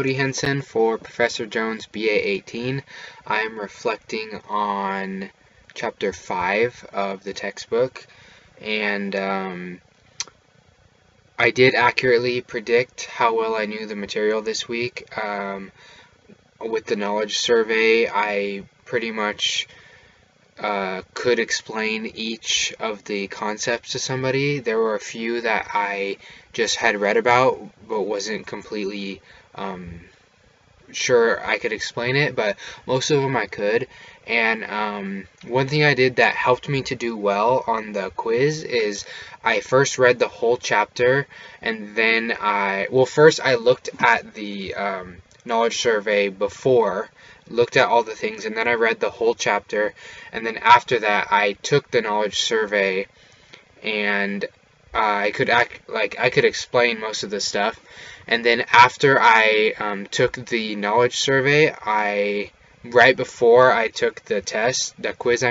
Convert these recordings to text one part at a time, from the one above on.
Cody Henson for Professor Jones BA18. I am reflecting on Chapter 5 of the textbook, and I did accurately predict how well I knew the material this week. With the knowledge survey, I pretty much could explain each of the concepts to somebody. There were a few that I just had read about but wasn't completely sure I could explain it, but most of them I could. And one thing I did that helped me to do well on the quiz is I first read the whole chapter, and then first I looked at the knowledge survey before, looked at all the things, and then I read the whole chapter, and then after that I took the knowledge survey, and I could explain most of the stuff. And then after I took the knowledge survey, right before I took the quiz,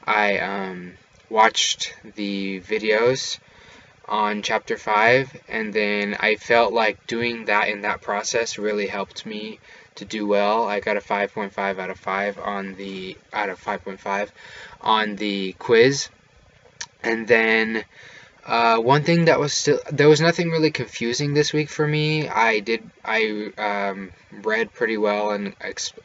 I watched the videos on chapter 5, and then I felt like doing that in that process really helped me to do well. I got a 5.5 out of 5 on the 5.5 on the quiz. And then one thing that was there was nothing really confusing this week for me. I read pretty well and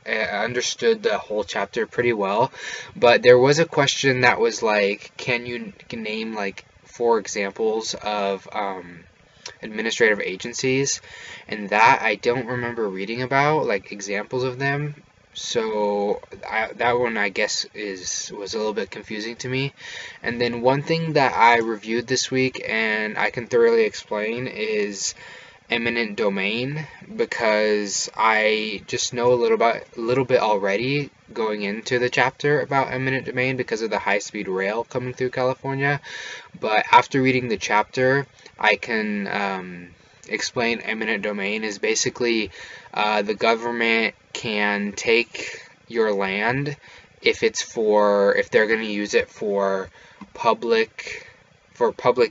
understood the whole chapter pretty well, but there was a question that was like, can you name like 4 examples of administrative agencies, and that I don't remember reading about, like examples of them. So that one, I guess, was a little bit confusing to me. And then one thing that I reviewed this week and I can thoroughly explain is eminent domain, because I just know a little bit already going into the chapter about eminent domain because of the high-speed rail coming through California. But after reading the chapter, I can explain eminent domain is basically the government can take your land if they're going to use it for public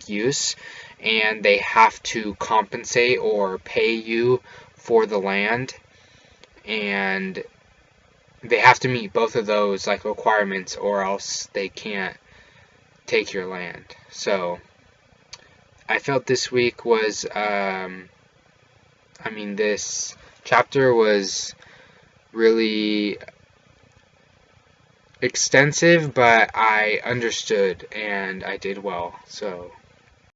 use, and they have to compensate or pay you for the land, and they have to meet both of those like requirements, or else they can't take your land. So I felt this week was this chapter was really extensive, but I understood and I did well. So